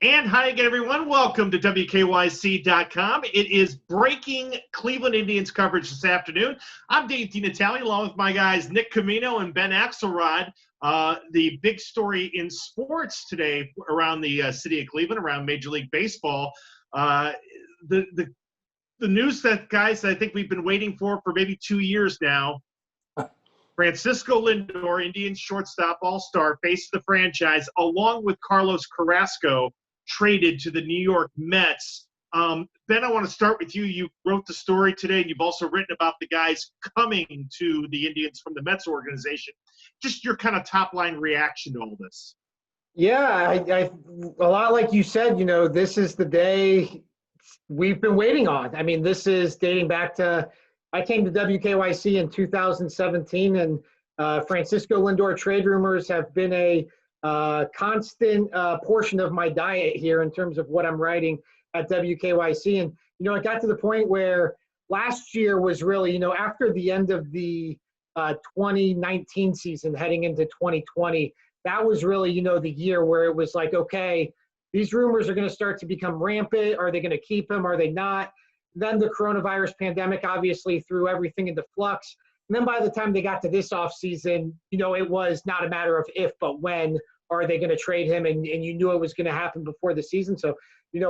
And hi again, everyone. Welcome to WKYC.com. It is breaking Cleveland Indians coverage this afternoon. I'm Dave DeNatale, along with my guys Nick Camino and Ben Axelrod. The big story in sports today around the city of Cleveland, around Major League Baseball. The news that, guys, I think we've been waiting for maybe 2 years now. Francisco Lindor, Indians shortstop all-star, face of the franchise, along with Carlos Carrasco, traded to the New York Mets. Ben, I want to start with you. You wrote the story today, and you've also written about the guys coming to the Indians from the Mets organization. Just your kind of top-line reaction to all this. Yeah, a lot like you said, this is the day we've been waiting on. I mean, this is dating back to I came to WKYC in 2017, and Francisco Lindor trade rumors have been a constant portion of my diet here in terms of what I'm writing at WKYC. And, it got to the point where last year was really, after the end of the 2019 season heading into 2020, that was really, the year where it was like, okay, these rumors are going to start to become rampant. Are they going to keep him? Are they not? Then the coronavirus pandemic obviously threw everything into flux. And then by the time they got to this offseason, it was not a matter of if, but when are they going to trade him? And you knew it was going to happen before the season. So,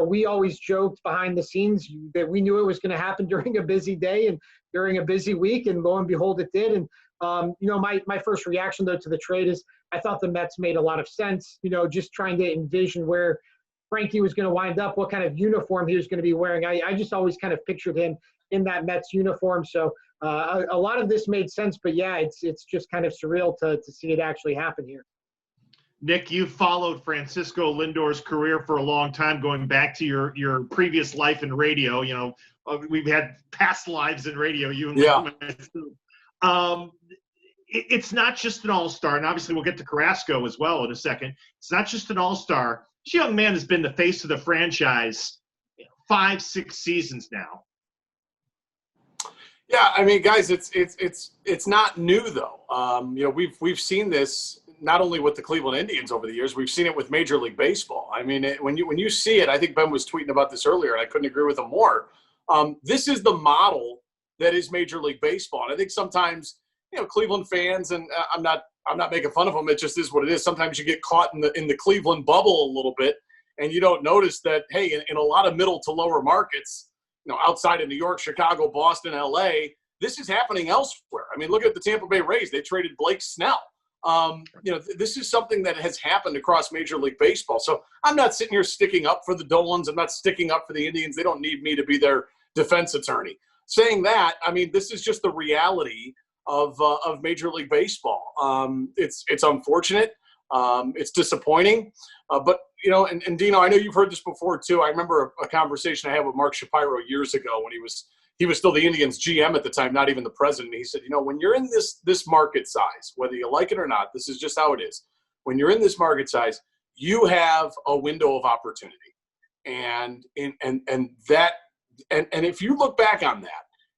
we always joked behind the scenes that we knew it was going to happen during a busy day and during a busy week. And lo and behold, it did. And, my first reaction, though, to the trade is I thought the Mets made a lot of sense, just trying to envision where Frankie was going to wind up, what kind of uniform he was going to be wearing. I just always kind of pictured him in that Mets uniform. So a lot of this made sense, but yeah, it's just kind of surreal to see it actually happen here. Nick, you followed Francisco Lindor's career for a long time, going back to your previous life in radio. We've had past lives in radio, you and me. It's not just an all-star, and obviously we'll get to Carrasco as well in a second. It's not just an all-star. This young man has been the face of the franchise 5-6 seasons now. Yeah, I mean, guys, it's not new though. We've seen this not only with the Cleveland Indians over the years, we've seen it with Major League Baseball. I mean, when you see it, I think Ben was tweeting about this earlier, and I couldn't agree with him more. This is the model that is Major League Baseball, and I think sometimes Cleveland fans, and I'm not making fun of them. It just is what it is. Sometimes you get caught in the Cleveland bubble a little bit, and you don't notice that, hey, in a lot of middle to lower markets, outside of New York, Chicago, Boston, L.A., this is happening elsewhere. I mean, look at the Tampa Bay Rays. They traded Blake Snell. This is something that has happened across Major League Baseball. So I'm not sitting here sticking up for the Dolans. I'm not sticking up for the Indians. They don't need me to be their defense attorney. Saying that, I mean, this is just the reality of Major League Baseball. It's unfortunate. It's disappointing. But, and Dino, I know you've heard this before too. I remember a conversation I had with Mark Shapiro years ago when he was still the Indians GM at the time, not even the president. He said, when you're in this market size, whether you like it or not, this is just how it is. When you're in this market size, you have a window of opportunity. And if you look back on that,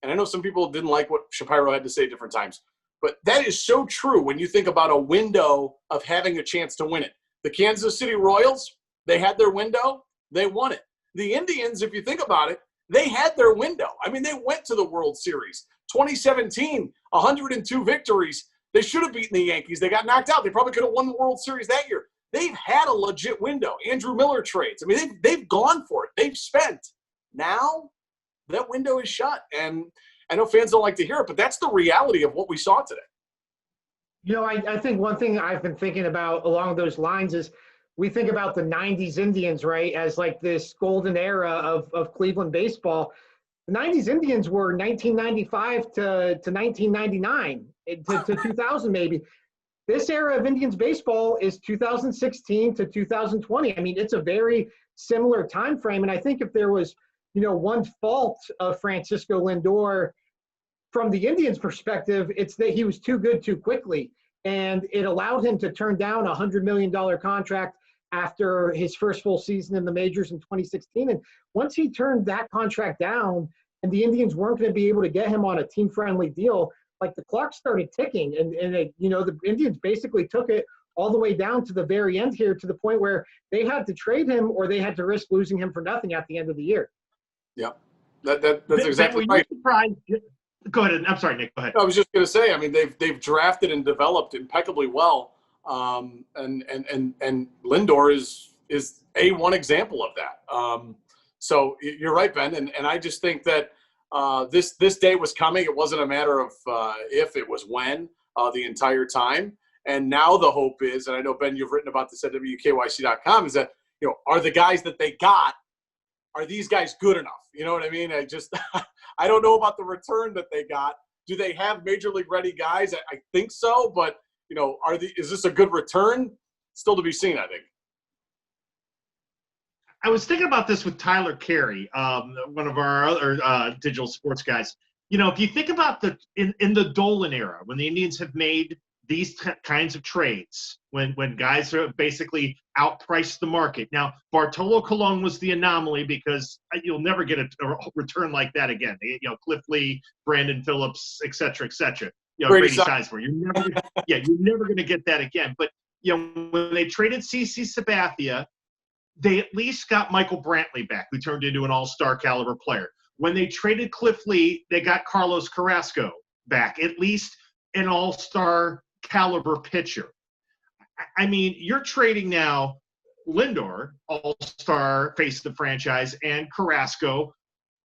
and I know some people didn't like what Shapiro had to say at different times, but that is so true when you think about a window of having a chance to win it. The Kansas City Royals, they had their window, they won it. The Indians, if you think about it, they had their window. I mean, they went to the World Series. 2017, 102 victories. They should have beaten the Yankees. They got knocked out. They probably could have won the World Series that year. They've had a legit window. Andrew Miller trades. I mean, they've gone for it. They've spent. Now, that window is shut. And I know fans don't like to hear it, but that's the reality of what we saw today. I think one thing I've been thinking about along those lines is we think about the 90s Indians, right, as like this golden era of Cleveland baseball. The 90s Indians were 1995 to 1999, to 2000 maybe. This era of Indians baseball is 2016 to 2020. I mean, it's a very similar time frame. And I think if there was, one fault of Francisco Lindor from the Indians' perspective, it's that he was too good too quickly. And it allowed him to turn down a $100 million contract after his first full season in the majors in 2016. And once he turned that contract down and the Indians weren't going to be able to get him on a team-friendly deal, like the clock started ticking. And the Indians basically took it all the way down to the very end here, to the point where they had to trade him or they had to risk losing him for nothing at the end of the year. Yeah, that's exactly Ben, were right. you surprised? Go ahead. I'm sorry, Nick. Go ahead. I was just going to say, I mean, they've drafted and developed impeccably well, and Lindor is one example of that. So you're right, Ben, and I just think that this day was coming. It wasn't a matter of if, it was when, the entire time. And now the hope is, and I know, Ben, you've written about this at WKYC.com, is that, you know, are the guys that they got, are these guys good enough? You know what I mean? I don't know about the return that they got. Do they have major league ready guys? I think so, but, you know, is this a good return? Still to be seen, I think. I was thinking about this with Tyler Carey, one of our other digital sports guys. You know, if you think about in the Dolan era, when the Indians have made these kinds of trades, when guys are basically outpriced the market. Now, Bartolo Colon was the anomaly because you'll never get a return like that again. You know, Cliff Lee, Brandon Phillips, et cetera, et cetera. You know, Brady Sizemore. You're never going to get that again. But, you know, when they traded CC Sabathia, they at least got Michael Brantley back, who turned into an all-star caliber player. When they traded Cliff Lee, they got Carlos Carrasco back, at least an all-star caliber pitcher. I mean, you're trading now Lindor, all-star face of the franchise, and Carrasco,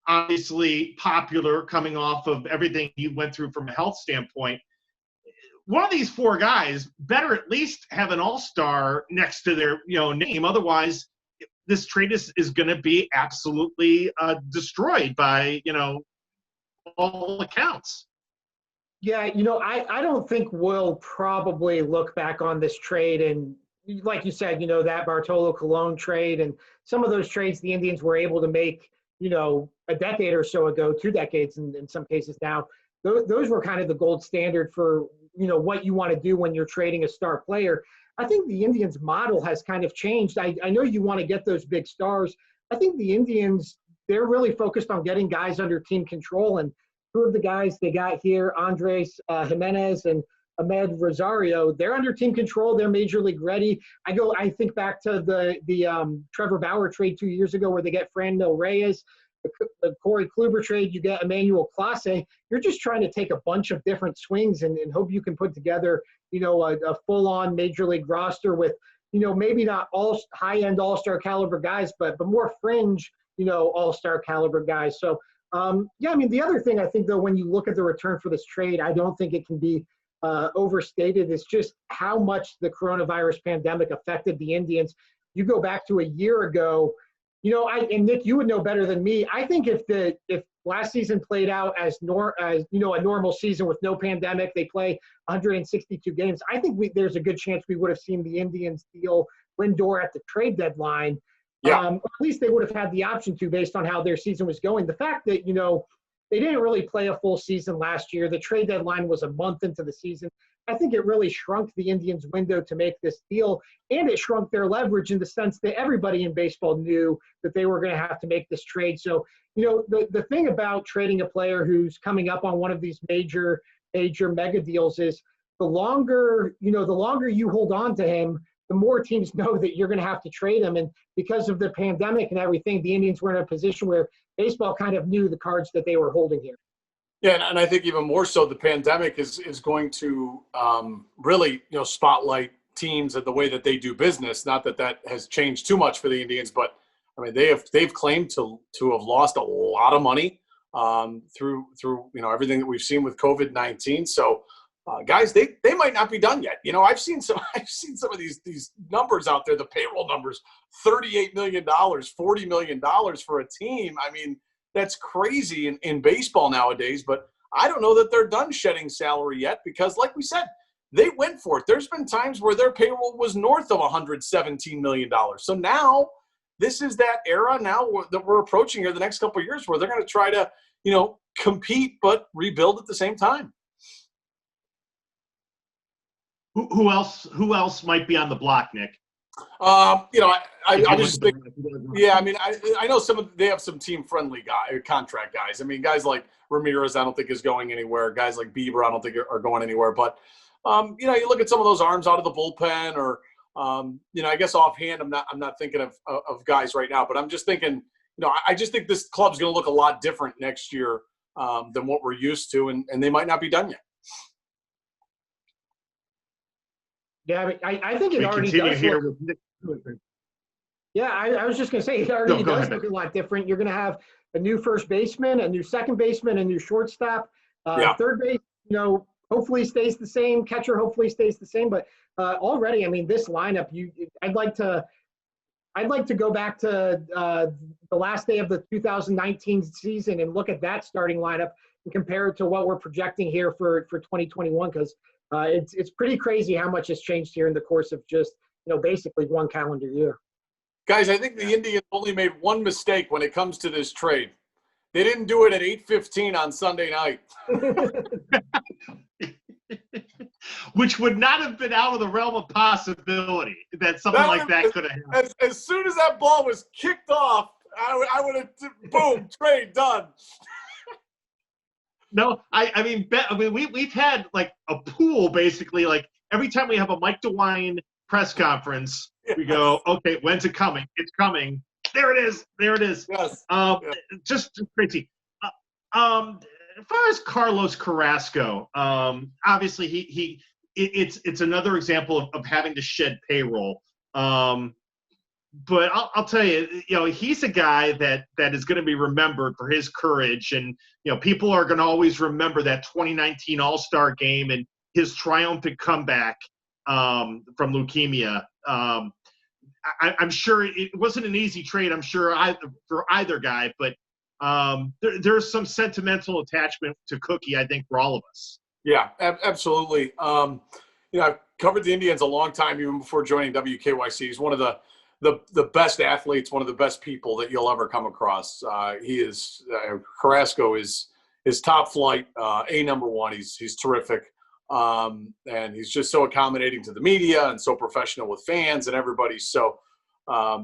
obviously popular, coming off of everything he went through from a health standpoint. One of these four guys better at least have an all-star next to their, you know, name. Otherwise, this trade is going to be absolutely destroyed by, you know, all accounts. Yeah, you know, I don't think we'll probably look back on this trade, and like you said, you know, that Bartolo Colon trade and some of those trades the Indians were able to make, you know, a decade or so ago, 2 decades in some cases now, those were kind of the gold standard for, you know, what you want to do when you're trading a star player. I think the Indians' model has kind of changed. I know you want to get those big stars. I think the Indians, they're really focused on getting guys under team control, and 2 of the guys they got here, Andres Jimenez and Ahmed Rosario, they're under team control. They're major league ready. I think back to the Trevor Bauer trade 2 years ago where they get Franmil Reyes, the Corey Kluber trade, you get Emmanuel Clase. You're just trying to take a bunch of different swings and hope you can put together, you know, a full-on major league roster with, you know, maybe not all high-end all-star caliber guys, but more fringe, you know, all-star caliber guys. So, yeah, I mean, the other thing I think, though, when you look at the return for this trade, I don't think it can be overstated. It's just how much the coronavirus pandemic affected the Indians. You go back to a year ago, you know, and Nick, you would know better than me. I think if last season played out as you know, a normal season with no pandemic, they play 162 games. I think there's a good chance we would have seen the Indians deal Lindor at the trade deadline. Yeah. At least they would have had the option to, based on how their season was going. The fact that, you know, they didn't really play a full season last year. The trade deadline was a month into the season. I think it really shrunk the Indians' window to make this deal, and it shrunk their leverage in the sense that everybody in baseball knew that they were going to have to make this trade. So, you know, the thing about trading a player who's coming up on one of these major mega deals is the longer you hold on to him, the more teams know that you're going to have to trade him. And because of the pandemic and everything, the Indians were in a position where baseball kind of knew the cards that they were holding here. Yeah, and I think even more so, the pandemic is going to really, you know, spotlight teams and the way that they do business. Not that has changed too much for the Indians, but I mean they've claimed to have lost a lot of money through you know, everything that we've seen with COVID-19. So guys, they might not be done yet. You know, I've seen some of these numbers out there, the payroll numbers, $38 million, $40 million for a team. I mean, that's crazy in baseball nowadays, but I don't know that they're done shedding salary yet because, like we said, they went for it. There's been times where their payroll was north of $117 million. So now this is that era now that we're approaching here the next couple of years where they're going to try to, you know, compete but rebuild at the same time. Who else might be on the block, Nick? You know, I just think, yeah, I mean, I know they have some team-friendly contract guys. I mean, guys like Ramirez, I don't think is going anywhere. Guys like Bieber, I don't think are going anywhere. But You look at some of those arms out of the bullpen, or I guess offhand, I'm not thinking of guys right now, but I'm just thinking, I just think this club's going to look a lot different next year than what we're used to, and they might not be done yet. Yeah, I mean, I think it already does here look. with Yeah, I was just going to say it already does ahead, look a lot different. You're going to have a new first baseman, a new second baseman, a new shortstop, third base. Hopefully stays the same. Catcher hopefully stays the same. But already, I mean, this lineup, I'd like to go back to the last day of the 2019 season and look at that starting lineup and compare it to what we're projecting here for 2021, because it's pretty crazy how much has changed here in the course of just basically one calendar year. Guys, I think the Indians only made one mistake when it comes to this trade. They didn't do it at 8:15 on Sunday night. Which would not have been out of the realm of possibility that something like that could have happened. As soon as that ball was kicked off, I would have, boom, trade done. No, I mean, we've had like a pool basically. Like every time we have a Mike DeWine press conference, we go, okay, when's it coming? It's coming. There it is. Yes. Just crazy. As far as Carlos Carrasco, obviously it's another example of having to shed payroll. But I'll tell you, he's a guy that is going to be remembered for his courage, and people are going to always remember that 2019 All-Star game and his triumphant comeback from leukemia. I'm sure it wasn't an easy trade. I'm sure for either guy, but there's some sentimental attachment to Cookie, I think, for all of us. Yeah, absolutely. I've covered the Indians a long time, even before joining WKYC. He's one of the best athletes, one of the best people that you'll ever come across. Carrasco is top flight, number one. He's terrific. And he's just so accommodating to the media and so professional with fans and everybody. So,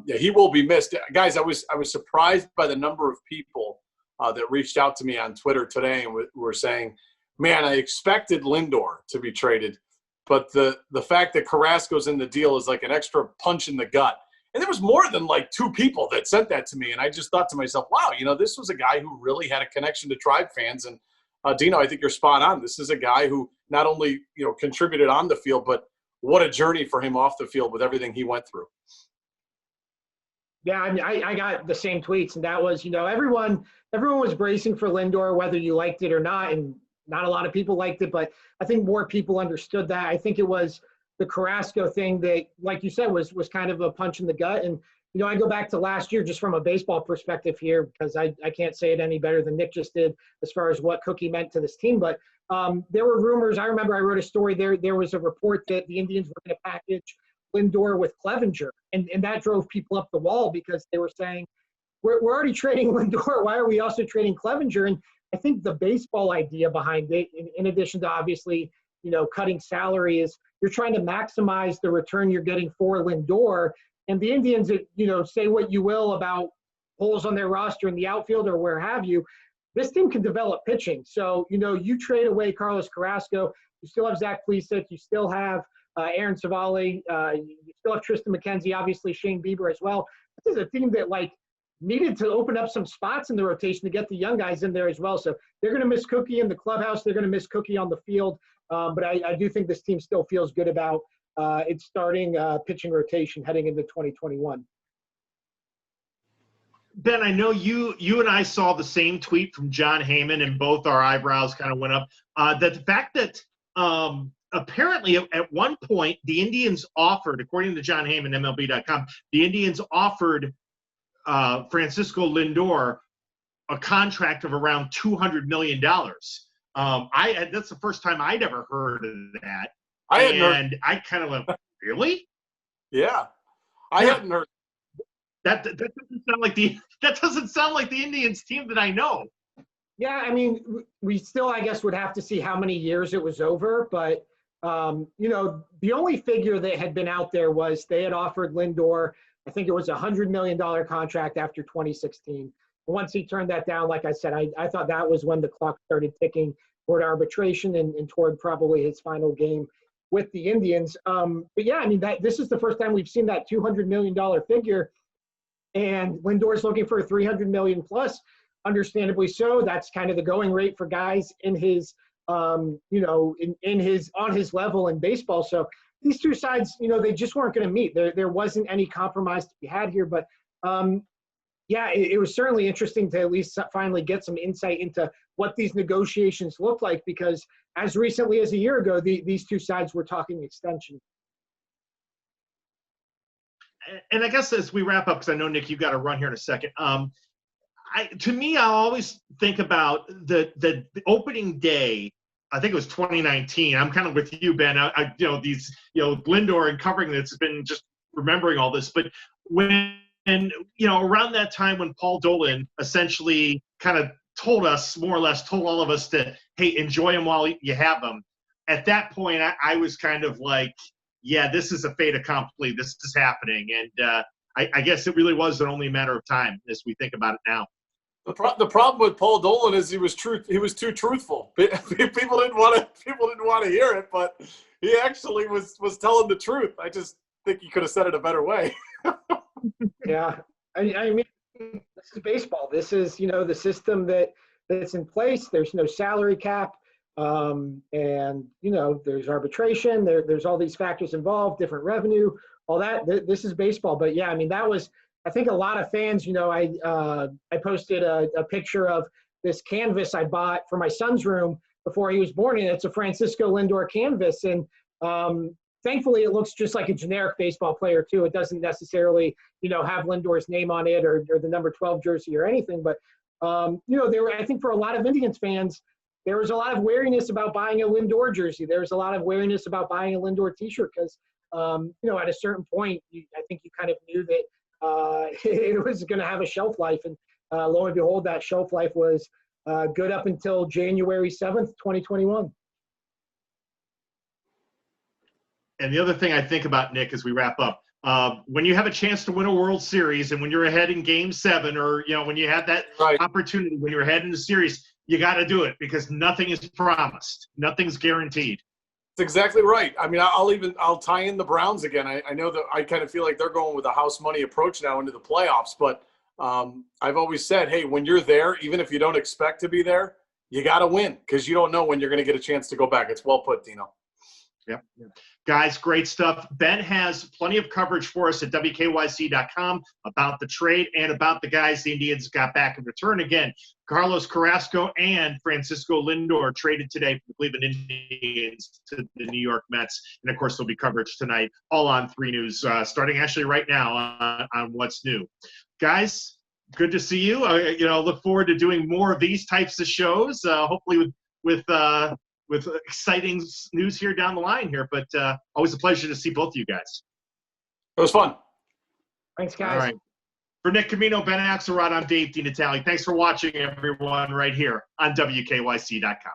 he will be missed. Guys, I was surprised by the number of people that reached out to me on Twitter today and were saying, man, I expected Lindor to be traded, but the fact that Carrasco's in the deal is like an extra punch in the gut. And there was more than like two people that sent that to me. And I just thought to myself, wow, this was a guy who really had a connection to Tribe fans. And Dino, I think you're spot on. This is a guy who not only, contributed on the field, but what a journey for him off the field with everything he went through. Yeah, I mean, I got the same tweets, and that was, everyone was bracing for Lindor, whether you liked it or not, and not a lot of people liked it, but I think more people understood that. I think it was the Carrasco thing that, like you said, was kind of a punch in the gut. And, I go back to last year just from a baseball perspective here, because I can't say it any better than Nick just did as far as what Cookie meant to this team. But there were rumors. I remember I wrote a story there. There was a report that the Indians were going to package Lindor with Clevenger, and that drove people up the wall, because they were saying, we're already trading Lindor. Why are we also trading Clevenger? And I think the baseball idea behind it, in addition to obviously, cutting salary, is you're trying to maximize the return you're getting for Lindor. And the Indians, say what you will about holes on their roster in the outfield or where have you, this team can develop pitching. So, you trade away Carlos Carrasco, you still have Zach Plesac, you still have Aaron Savali, you still have Tristan McKenzie, obviously Shane Bieber as well. This is a team that needed to open up some spots in the rotation to get the young guys in there as well. So they're going to miss Cookie in the clubhouse. They're going to miss Cookie on the field. But I do think this team still feels good about its starting pitching rotation heading into 2021. Ben, I know you and I saw the same tweet from John Heyman, and both our eyebrows kind of went up. That the fact that apparently at one point the Indians offered, according to John Heyman, MLB.com, the Indians offered Francisco Lindor a contract of around $200 million. That's the first time I'd ever heard of that. I kind of went, really? Yeah. I hadn't heard. That doesn't sound like the Indians team that I know. Yeah, I mean, we still, I guess, would have to see how many years it was over. But, the only figure that had been out there was they had offered Lindor, I think it was a $100 million contract after 2016. Once he turned that down, like I said, I thought that was when the clock started ticking toward arbitration and toward probably his final game with the Indians. But yeah, I mean, this is the first time we've seen that $200 million figure, and Lindor's looking for $300 million plus. Understandably so. That's kind of the going rate for guys in his, on his level in baseball. So these two sides, they just weren't going to meet. There wasn't any compromise to be had here. But yeah, it was certainly interesting to at least finally get some insight into what these negotiations look like, because as recently as a year ago, these two sides were talking extension. And I guess as we wrap up, because I know, Nick, you've got to run here in a second. To me, I always think about the opening day. I think it was 2019. I'm kind of with you, Ben. Lindor and covering this has been just remembering all this. But when, around that time when Paul Dolan essentially kind of told all of us to, hey, enjoy them while you have them. At that point, I was kind of like, yeah, this is a fait accompli. This is happening. And I guess it really was only a matter of time as we think about it now. The problem with Paul Dolan is he was too truthful. People didn't want to hear it, but he actually was telling the truth. I just think he could have said it a better way. Yeah, I mean, this is baseball. This is the system that's in place. There's no salary cap, and there's arbitration. There's all these factors involved, different revenue, all that. This is baseball. But yeah, I mean, that was. I think a lot of fans, I posted a picture of this canvas I bought for my son's room before he was born, and it's a Francisco Lindor canvas. And thankfully, it looks just like a generic baseball player, too. It doesn't necessarily, have Lindor's name on it or the number 12 jersey or anything. But, I think for a lot of Indians fans, there was a lot of wariness about buying a Lindor jersey. There was a lot of wariness about buying a Lindor T-shirt because, at a certain point, I think you kind of knew that it was going to have a shelf life, and lo and behold, that shelf life was good up until January 7th, 2021. And the other thing I think about, Nick, as we wrap up, when you have a chance to win a World Series and when you're ahead in Game 7 or, when you have that opportunity, when you're ahead in the series, you got to do it because nothing is promised. Nothing's guaranteed. That's exactly right. I mean, I'll tie in the Browns again. I know that I kind of feel like they're going with a house money approach now into the playoffs, but I've always said, hey, when you're there, even if you don't expect to be there, you got to win because you don't know when you're going to get a chance to go back. It's well put, Dino. Yep. Guys, great stuff. Ben has plenty of coverage for us at WKYC.com about the trade and about the guys the Indians got back in return. Again, Carlos Carrasco and Francisco Lindor traded today from the Cleveland Indians to the New York Mets. And, of course, there'll be coverage tonight, all on 3 News, starting actually right now on What's New. Guys, good to see you. Look forward to doing more of these types of shows, hopefully with exciting news here down the line here. But always a pleasure to see both of you guys. It was fun. Thanks, guys. All right. For Nick Camino, Ben Axelrod, I'm Dave DeNatale. Thanks for watching, everyone, right here on WKYC.com.